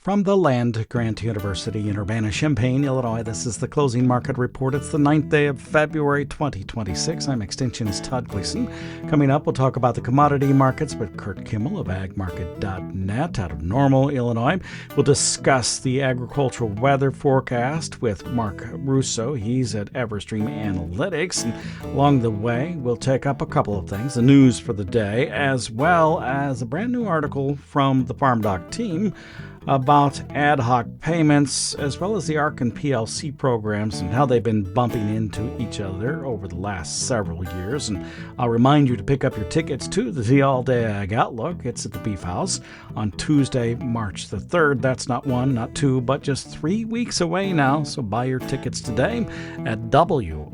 From the land-grant University in Urbana-Champaign, Illinois, this is the Closing Market Report. It's the 9th day of February 2026. I'm Extinction's Todd Gleason. Coming up, we'll talk about the commodity markets with Curt Kimmel of agmarket.net out of Normal, Illinois. We'll discuss the agricultural weather forecast with Mark Russo. He's at EverStream Analytics. And along the way, we'll take up a couple of things, the news for the day, as well as a brand new article from the farmdoc team about ad hoc payments, as well as the ARC and PLC programs and how they've been bumping into each other over the last several years. And I'll remind you to pick up your tickets to the All-Day Ag Outlook. It's at the Beef House on Tuesday, March the 3rd. That's not one, not two, but just 3 weeks away now. So buy your tickets today at WILLAG.org.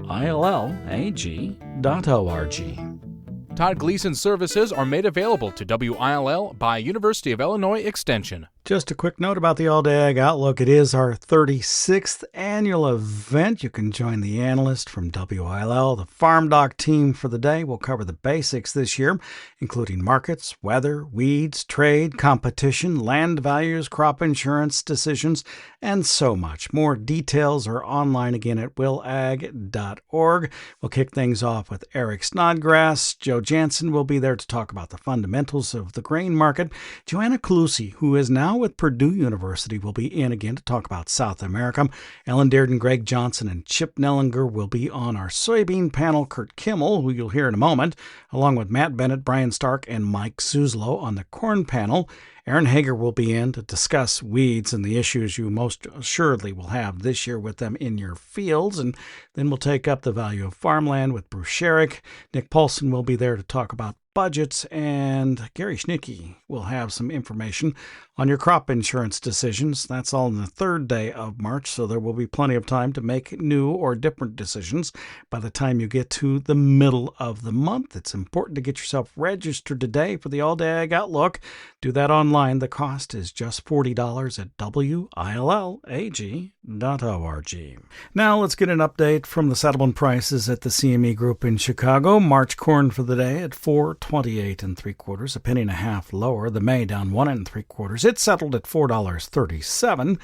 Todd Gleason services are made available to WILL by University of Illinois Extension. Just a quick note about the All-Day Ag Outlook. It is our 36th annual event. You can join the analyst from WILL, the farmdoc team for the day. We'll cover the basics this year, including markets, weather, weeds, trade, competition, land values, crop insurance decisions, and so much. More details are online again at willag.org. We'll kick things off with Eric Snodgrass. Joe Jansen will be there to talk about the fundamentals of the grain market. Joanna Calusi, who is now with Purdue University, will be in again to talk about South America. Ellen Dearden, Greg Johnson, and Chip Nellinger will be on our soybean panel. Curt Kimmel, who you'll hear in a moment, along with Matt Bennett, Brian Stark, and Mike Suslow on the corn panel. Aaron Hager will be in to discuss weeds and the issues you most assuredly will have this year with them in your fields. And then we'll take up the value of farmland with Bruce Sherrick. Nick Paulson will be there to talk about budgets, and Gary Schnicke will have some information on your crop insurance decisions. That's all on the 3rd day of March, so there will be plenty of time to make new or different decisions by the time you get to the middle of the month. It's important to get yourself registered today for the All-Day Ag Outlook. Do that online. The cost is just $40 at WILLAG.org. Now let's get an update from the settlement prices at the CME Group in Chicago. March corn for the day at $4.28 3/4, a penny and a half lower. The May down 1 3/4. It settled at $4.37.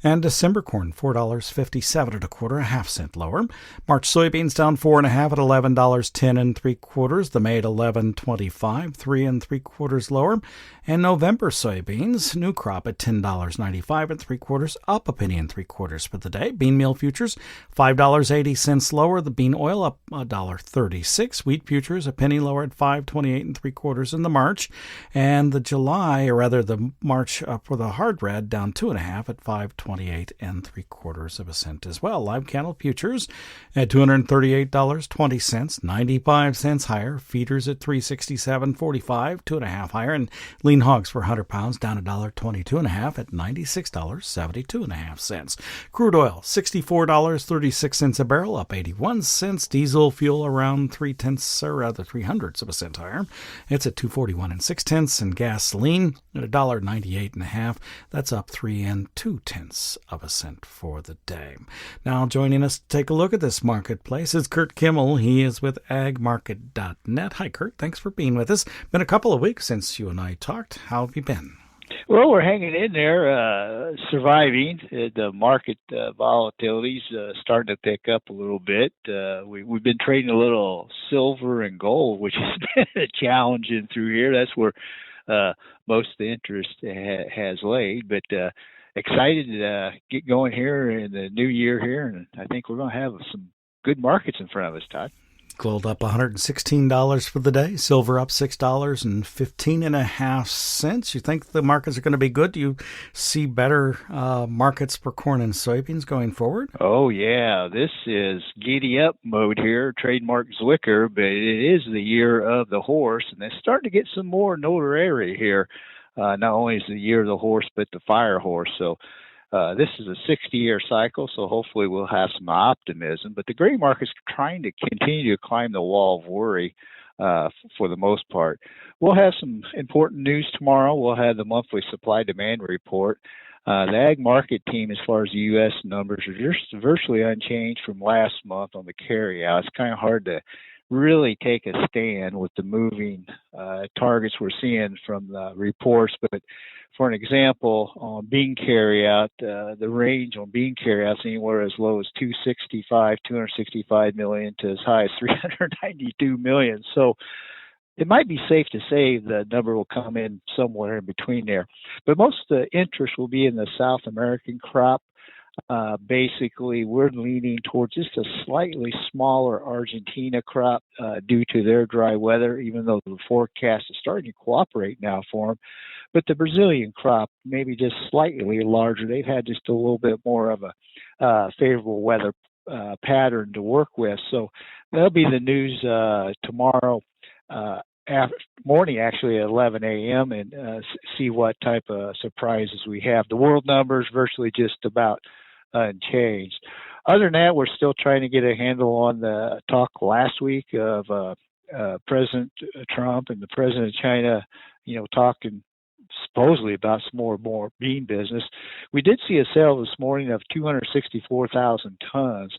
And December corn, $4.57 1/4, a half-cent lower. March soybeans down 4 1/2 at $11.10 3/4. The May at $11.25, 3 3/4 lower. And November soybeans, new crop at $10.95 3/4, up a penny and 3/4 for the day. Bean meal futures, $5.80 lower. The bean oil up $1.36. Wheat futures, a penny lower at $5.28 3/4 in the March. And the July, or rather the March for the hard red, down 2 1/2 at $5.28 3/4 cents as well. Live cattle futures at $238.20, 95 cents higher. Feeders at $367.45, 2 1/2 higher. And lean hogs for 100 pounds down $1.22 1/2 at $96.72 cents. Crude oil $64.36 a barrel, up 81 cents. Diesel fuel around 0.3 cents higher. It's at $2.41 6/10. And gasoline at $1.98 1/2. That's up 3.2 cents for the day. Now joining us to take a look at this marketplace is Curt Kimmel. He is with agmarket.net. Hi, Curt. Thanks for being with us. Been a couple of weeks since you and I talked. How have you been? Well, we're hanging in there, surviving. The market volatility's starting to pick up a little bit. We've been trading a little silver and gold, which has been challenging through here. That's where most of the interest has laid. But excited to get going here in the new year here, and I think we're going to have some good markets in front of us, Todd. Gold up $116 for the day. Silver up $6.15 You think the markets are going to be good? Do you see better markets for corn and soybeans going forward? Oh, yeah. This is giddy up mode here, trademark Zwicker, but it is the year of the horse, and it's starting to get some more notoriety here. Not only is the year of the horse, but the fire horse. So this is a 60-year cycle, so hopefully we'll have some optimism. But the grain market's trying to continue to climb the wall of worry for the most part. We'll have some important news tomorrow. We'll have the monthly supply-demand report. The ag market team, as far as the U.S. numbers, are just virtually unchanged from last month on the carryout. It's kind of hard to really take a stand with the moving targets we're seeing from the reports. But for an example, on bean carryout, the range on bean carryouts anywhere as low as 265 million to as high as 392 million. So it might be safe to say the number will come in somewhere in between there. But most of the interest will be in the South American crop. Basically, we're leaning towards just a slightly smaller Argentina crop due to their dry weather, even though the forecast is starting to cooperate now for them. But the Brazilian crop, maybe just slightly larger. They've had just a little bit more of a favorable weather pattern to work with. So that'll be the news tomorrow morning, actually at 11 a.m., and see what type of surprises we have. The world numbers virtually just about unchanged. Other than that, we're still trying to get a handle on the talk last week of President Trump and the President of China, talking supposedly about some more bean business. We did see a sale this morning of 264,000 tons.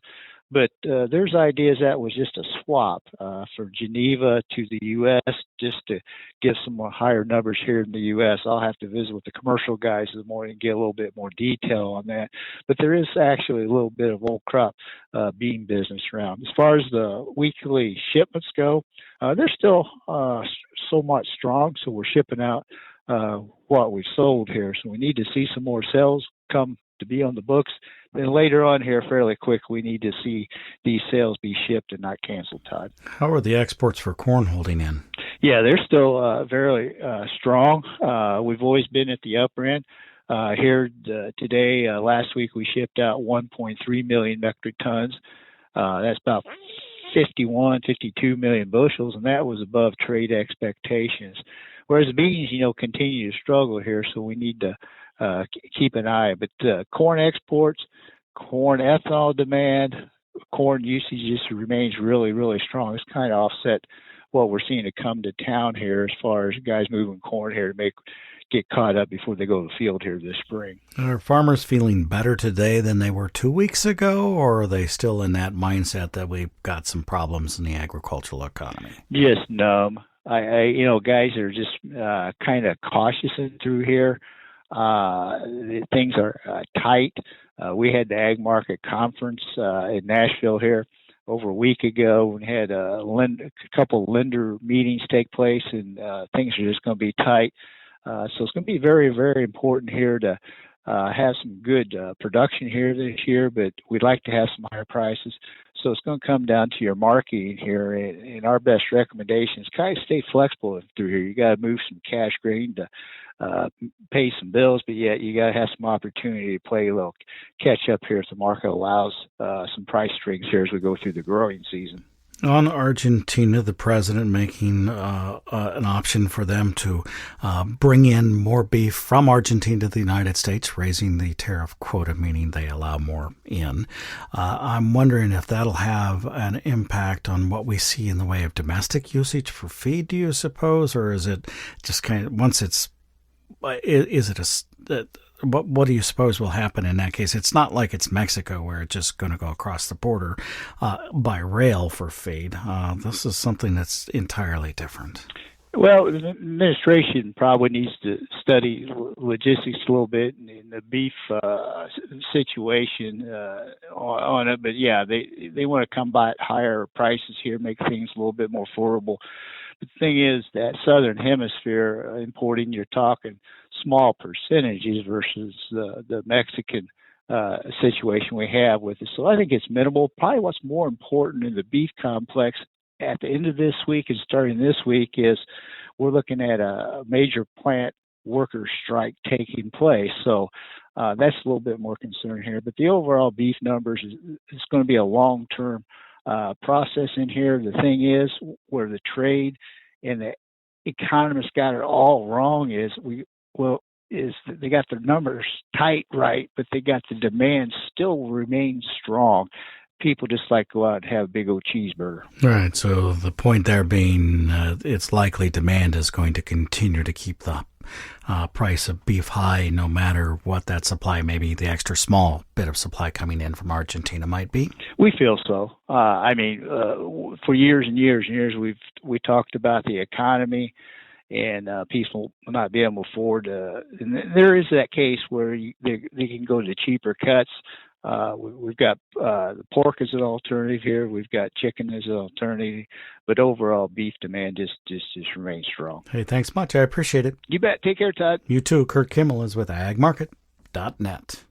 But there's ideas that was just a swap for Geneva to the U.S. just to give some more higher numbers here in the U.S. I'll have to visit with the commercial guys in the morning and get a little bit more detail on that. But there is actually a little bit of old crop bean business around. As far as the weekly shipments go, they're still so much strong, so we're shipping out what we've sold here. So we need to see some more sales come to be on the books. Then later on here, fairly quick, we need to see these sales be shipped and not canceled, Todd. How are the exports for corn holding in? Yeah, they're still very strong. We've always been at the upper end. Here today, last week, we shipped out 1.3 million metric tons. That's about 52 million bushels, and that was above trade expectations. Whereas beans, continue to struggle here, so we need to keep an eye. But corn exports, corn ethanol demand, corn usage just remains really, really strong. It's kind of offset what we're seeing to come to town here as far as guys moving corn here to get caught up before they go to the field here this spring. Are farmers feeling better today than they were 2 weeks ago, or are they still in that mindset that we've got some problems in the agricultural economy? Just numb. Guys are just kind of cautious through here. Things are tight. We had the Ag Market Conference in Nashville here over a week ago. We had a couple lender meetings take place, and things are just going to be tight. So it's going to be very, very important here to have some good production here this year, but we'd like to have some higher prices. So it's going to come down to your marketing here, and our best recommendation is kind of stay flexible through here. You got to move some cash grain to pay some bills, but yet you got to have some opportunity to play a little catch up here if the market allows some price strings here as we go through the growing season. On Argentina, the president making an option for them to bring in more beef from Argentina to the United States, raising the tariff quota, meaning they allow more in. I'm wondering if that'll have an impact on what we see in the way of domestic usage for feed, do you suppose? Or is it just kind of, once it's, is it what do you suppose will happen in that case? It's not like it's Mexico where it's just going to go across the border by rail for feed. This is something that's entirely different. Well, the administration probably needs to study logistics a little bit in the beef situation on it. But yeah, they want to combat higher prices here, make things a little bit more affordable. But the thing is that Southern Hemisphere importing, you're talking small percentages versus the Mexican situation we have with it. So I think it's minimal. Probably what's more important in the beef complex at the end of this week and starting this week is we're looking at a major plant worker strike taking place. So that's a little bit more concern here. But the overall beef numbers is going to be a long-term process in here. The thing is, where the trade and the economists got it all wrong is they got their numbers tight right, but they got the demand still remains strong. People just like go out and have a big old cheeseburger. Right. So the point there being it's likely demand is going to continue to keep the price of beef high no matter what that supply, maybe the extra small bit of supply coming in from Argentina might be? We feel so. For years and years and years, we talked about the economy and people not being able to afford. And there is that case where they can go to cheaper cuts. We've got the pork as an alternative here. We've got chicken as an alternative, but overall beef demand just remains strong. Hey, thanks much. I appreciate it. You bet. Take care, Todd. You too. Curt Kimmel is with agmarket.net.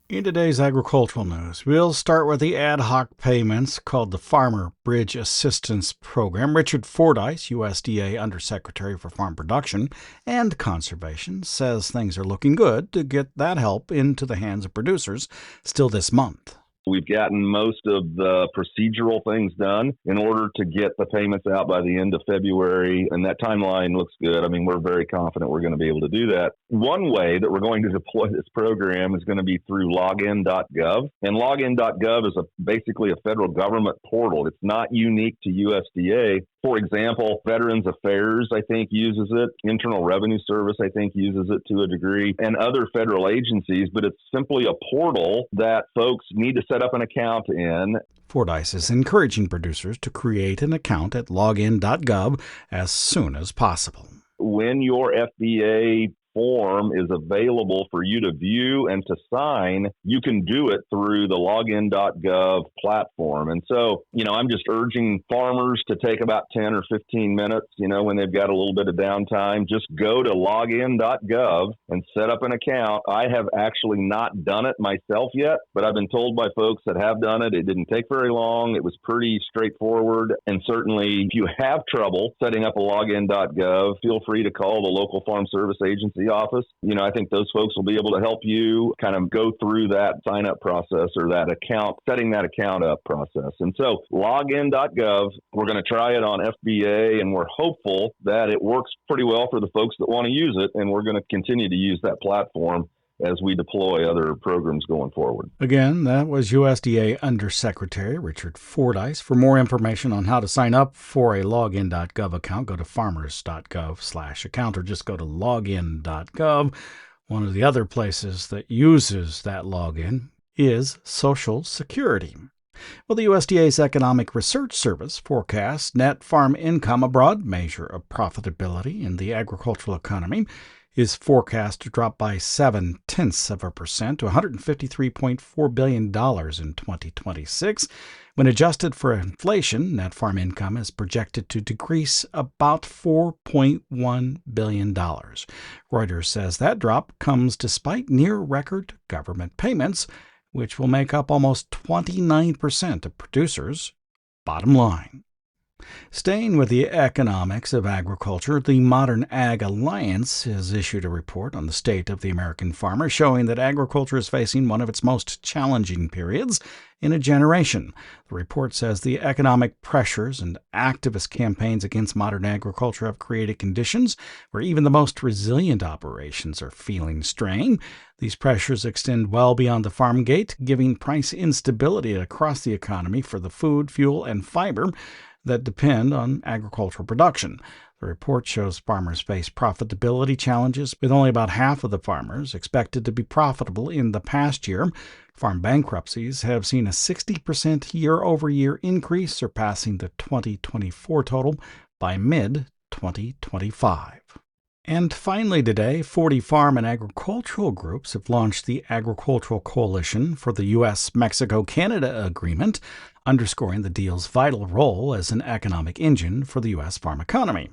In today's agricultural news, we'll start with the ad hoc payments called the Farmer Bridge Assistance Program. Richard Fordyce, USDA Undersecretary for Farm Production and Conservation, says things are looking good to get that help into the hands of producers still this month. We've gotten most of the procedural things done in order to get the payments out by the end of February, and that timeline looks good. I mean, we're very confident we're going to be able to do that. One way that we're going to deploy this program is going to be through login.gov, and login.gov is basically a federal government portal. It's not unique to USDA. For example, Veterans Affairs, I think, uses it. Internal Revenue Service, I think, uses it to a degree, and other federal agencies, but it's simply a portal that folks need to set up an account in. Fordyce is encouraging producers to create an account at login.gov as soon as possible. When your FBA form is available for you to view and to sign, you can do it through the login.gov platform. And so, I'm just urging farmers to take about 10 or 15 minutes, when they've got a little bit of downtime, just go to login.gov and set up an account. I have actually not done it myself yet, but I've been told by folks that have done it. It didn't take very long. It was pretty straightforward. And certainly if you have trouble setting up a login.gov, feel free to call the local farm service agency office. I think those folks will be able to help you kind of go through that sign up process or that account, setting that account up process. And so login.gov, we're going to try it on FBA, and we're hopeful that it works pretty well for the folks that want to use it. And we're going to continue to use that platform as we deploy other programs going forward. Again, that was USDA Undersecretary Richard Fordyce. For more information on how to sign up for a login.gov account, go to farmers.gov/account or just go to login.gov. One of the other places that uses that login is Social Security. Well, the USDA's Economic Research Service forecasts net farm income, a broad measure of profitability in the agricultural economy, is forecast to drop by 0.7% to $153.4 billion in 2026. When adjusted for inflation, net farm income is projected to decrease about $4.1 billion. Reuters says that drop comes despite near-record government payments, which will make up almost 29% of producers' bottom line. Staying with the economics of agriculture, the Modern Ag Alliance has issued a report on the state of the American farmer, showing that agriculture is facing one of its most challenging periods in a generation. The report says the economic pressures and activist campaigns against modern agriculture have created conditions where even the most resilient operations are feeling strain. These pressures extend well beyond the farm gate, giving price instability across the economy for the food, fuel, and fiber that depend on agricultural production. The report shows farmers face profitability challenges, with only about half of the farmers expected to be profitable in the past year. Farm bankruptcies have seen a 60% year-over-year increase, surpassing the 2024 total by mid-2025. And finally today, 40 farm and agricultural groups have launched the Agricultural Coalition for the U.S.-Mexico-Canada Agreement, underscoring the deal's vital role as an economic engine for the U.S. farm economy.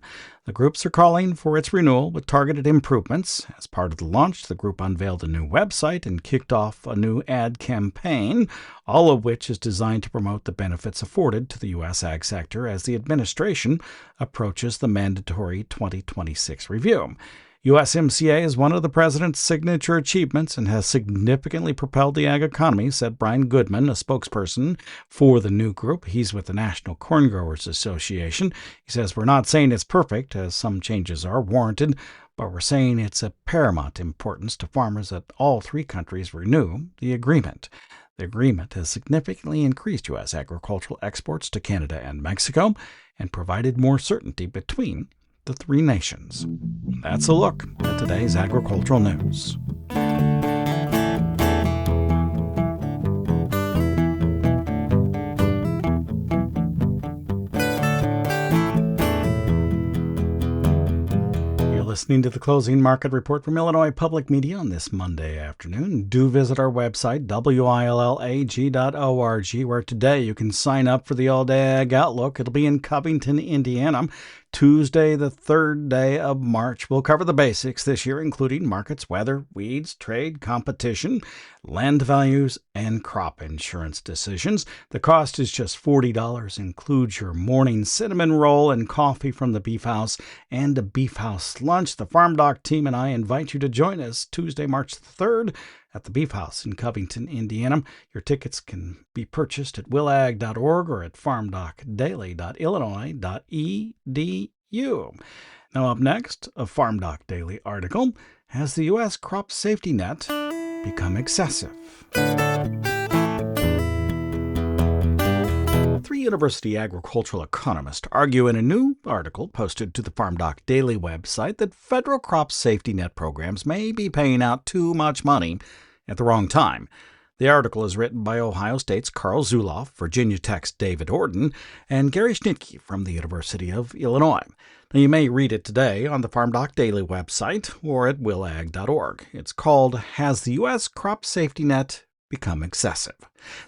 The groups are calling for its renewal with targeted improvements. As part of the launch, the group unveiled a new website and kicked off a new ad campaign, all of which is designed to promote the benefits afforded to the U.S. ag sector as the administration approaches the mandatory 2026 review. USMCA is one of the president's signature achievements and has significantly propelled the ag economy, said Brian Goodman, a spokesperson for the new group. He's with the National Corn Growers Association. He says, "We're not saying it's perfect, as some changes are warranted, but we're saying it's of paramount importance to farmers that all three countries renew the agreement." The agreement has significantly increased U.S. agricultural exports to Canada and Mexico and provided more certainty between the three nations. That's a look at today's agricultural news. Listening to the closing market report from Illinois Public Media on this Monday afternoon. Do visit our website, willag.org, where today you can sign up for the All-Day Ag Outlook. It'll be in Covington, Indiana, Tuesday, the 3rd day of March. We'll cover the basics this year, including markets, weather, weeds, trade, competition, land values, and crop insurance decisions. The cost is just $40. Includes your morning cinnamon roll and coffee from the Beef House and a Beef House lunch. The FarmDoc team and I invite you to join us Tuesday, March 3rd at the Beef House in Covington, Indiana. Your tickets can be purchased at willag.org or at farmdocdaily.illinois.edu. Now up next, a FarmDoc Daily article. Has the U.S. crop safety net become excessive? Three university agricultural economists argue in a new article posted to the FarmDoc Daily website that federal crop safety net programs may be paying out too much money at the wrong time. The article is written by Ohio State's Carl Zuloff, Virginia Tech's David Orton, and Gary Schnitke from the University of Illinois. Now, you may read it today on the FarmDoc Daily website or at willag.org. It's called, Has the U.S. Crop Safety Net Become Excessive?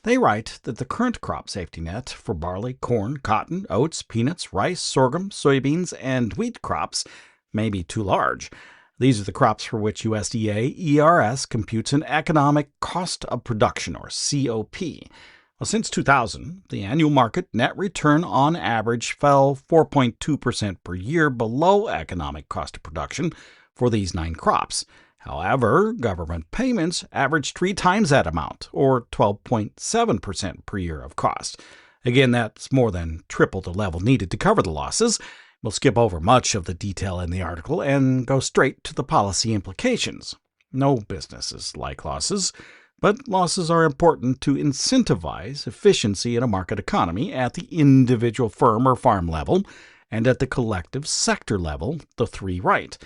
They write that the current crop safety net for barley, corn, cotton, oats, peanuts, rice, sorghum, soybeans, and wheat crops may be too large. These are the crops for which USDA-ERS computes an economic cost of production, or COP. Well, since 2000, the annual market net return on average fell 4.2% per year below economic cost of production for these 9 crops. However, government payments averaged 3 times that amount, or 12.7% per year of cost. Again, that's more than triple the level needed to cover the losses. We'll skip over much of the detail in the article and go straight to the policy implications. No businesses like losses, but losses are important to incentivize efficiency in a market economy at the individual firm or farm level and at the collective sector level, the three right.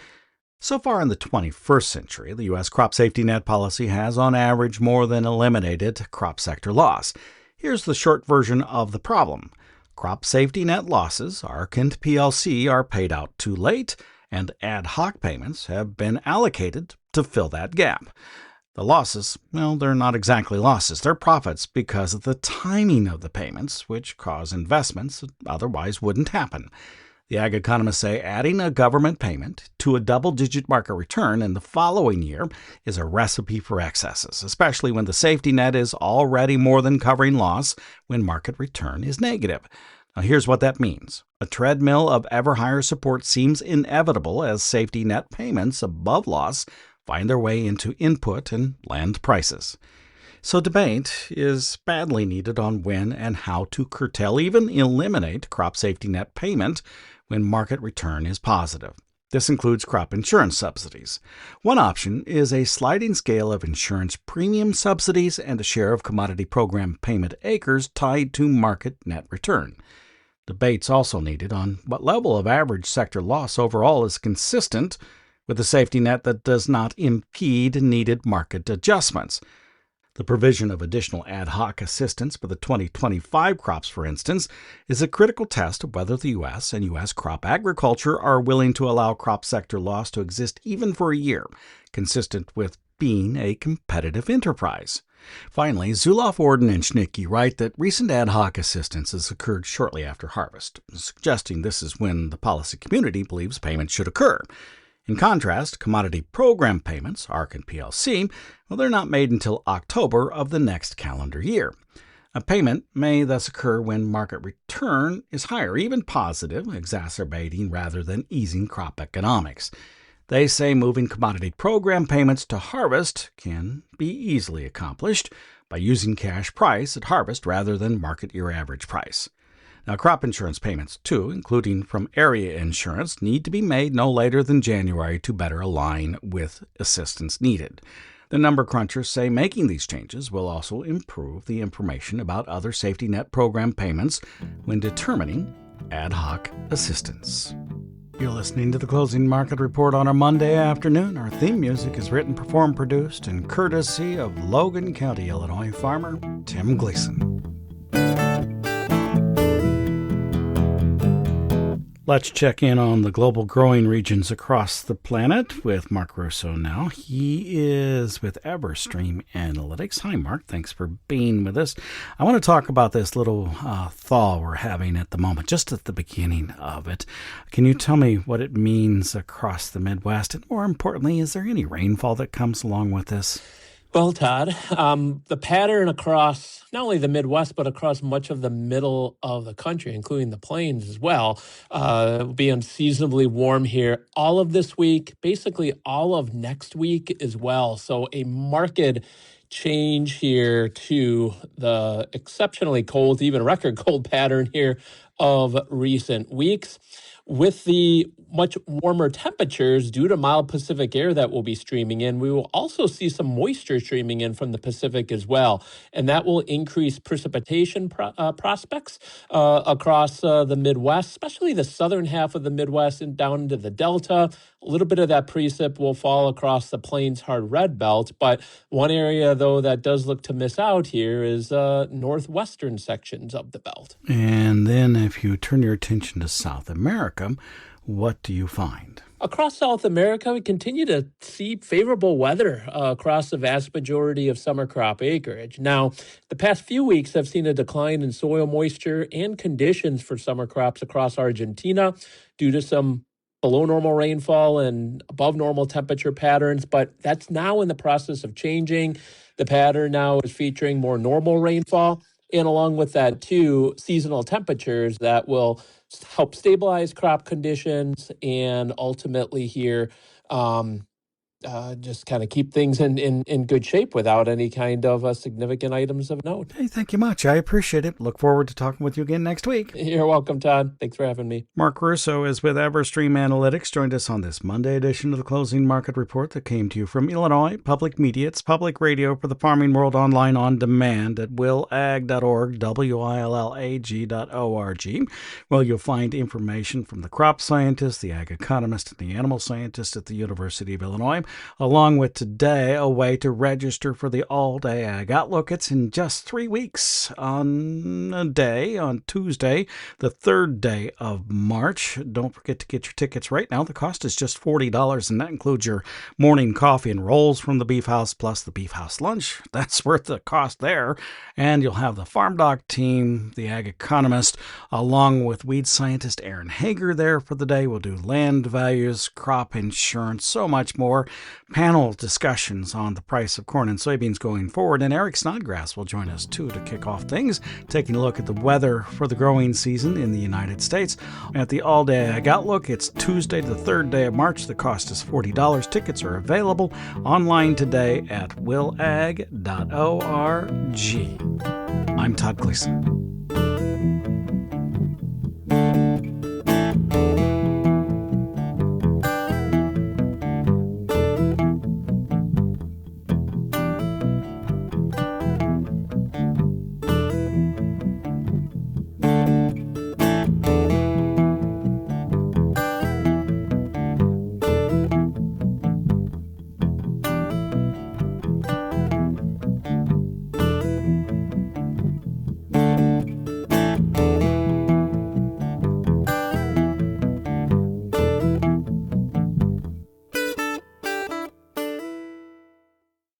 So far in the 21st century, the U.S. crop safety net policy has on average more than eliminated crop sector loss. Here's the short version of the problem. Crop safety net losses, ARC and PLC, are paid out too late, and ad hoc payments have been allocated to fill that gap. The losses, well, they're not exactly losses. They're profits because of the timing of the payments, which cause investments that otherwise wouldn't happen. The ag economists say adding a government payment to a double-digit market return in the following year is a recipe for excesses, especially when the safety net is already more than covering loss when market return is negative. Now, here's what that means. A treadmill of ever higher support seems inevitable as safety net payments above loss find their way into input and land prices. So debate is badly needed on when and how to curtail, even eliminate crop safety net payment when market return is positive. This includes crop insurance subsidies. One option is a sliding scale of insurance premium subsidies and a share of commodity program payment acres tied to market net return. Debate's also needed on what level of average sector loss overall is consistent with a safety net that does not impede needed market adjustments. The provision of additional ad hoc assistance for the 2025 crops, for instance, is a critical test of whether the U.S. and U.S. crop agriculture are willing to allow crop sector loss to exist even for a year, consistent with being a competitive enterprise. Finally, Zuloff, Orden, and Schnitke write that recent ad hoc assistance has occurred shortly after harvest, suggesting this is when the policy community believes payments should occur. In contrast, commodity program payments, ARC and PLC, well, they're not made until October of the next calendar year. A payment may thus occur when market return is higher, even positive, exacerbating rather than easing crop economics. They say moving commodity program payments to harvest can be easily accomplished by using cash price at harvest rather than market year average price. Now, crop insurance payments, too, including from area insurance, need to be made no later than January to better align with assistance needed. The number crunchers say making these changes will also improve the information about other safety net program payments when determining ad hoc assistance. You're listening to the Closing Market Report on a Monday afternoon. Our theme music is written, performed, produced, and courtesy of Logan County, Illinois farmer Tim Gleason. Let's check in on the global growing regions across the planet with Mark Russo now. He is with EverStream Analytics. Hi, Mark. Thanks for being with us. I want to talk about this little thaw we're having at the moment, just at the beginning of it. Can you tell me what it means across the Midwest? And more importantly, is there any rainfall that comes along with this? Well, Todd, the pattern across not only the Midwest, but across much of the middle of the country, including the plains as well, will be unseasonably warm here all of this week, basically all of next week as well. So a marked change here to the exceptionally cold, even record cold pattern here of recent weeks. With the much warmer temperatures due to mild Pacific air that will be streaming in, we will also see some moisture streaming in from the Pacific as well. And that will increase precipitation prospects across the Midwest, especially the southern half of the Midwest and down into the Delta. A little bit of that precip will fall across the Plains hard red belt. But one area, though, that does look to miss out here is northwestern sections of the belt. And then if you turn your attention to South America, what do you find? Across South America, we continue to see favorable weather across the vast majority of summer crop acreage. Now, the past few weeks have seen a decline in soil moisture and conditions for summer crops across Argentina due to some below normal rainfall and above normal temperature patterns, but that's now in the process of changing. The pattern now is featuring more normal rainfall, and along with that, too, seasonal temperatures that will help stabilize crop conditions and ultimately here just kind of keep things in good shape without any kind of significant items of note. Hey, thank you much. I appreciate it. Look forward to talking with you again next week. You're welcome, Todd. Thanks for having me. Mark Russo is with EverStream Analytics. Joined us on this Monday edition of the Closing Market Report that came to you from Illinois Public Media. It's public radio for the farming world online on demand at willag.org, willag.org. Well, you'll find information from the crop scientist, the ag economist, and the animal scientist at the University of Illinois, along with today a way to register for the all-day Ag Outlook. It's in just 3 weeks on Tuesday, the 3rd day of March. Don't forget to get your tickets right now. The cost is just $40, and that includes your morning coffee and rolls from the Beef House, plus the Beef House lunch. That's worth the cost there. And you'll have the farmdoc team, the ag economist, along with weed scientist Aaron Hager there for the day. We'll do land values, crop insurance, so much more. Panel discussions on the price of corn and soybeans going forward. And Eric Snodgrass will join us, too, to kick off things, taking a look at the weather for the growing season in the United States. At the All-Day Ag Outlook, it's Tuesday, the 3rd day of March. The cost is $40. Tickets are available online today at willag.org. I'm Todd Gleason.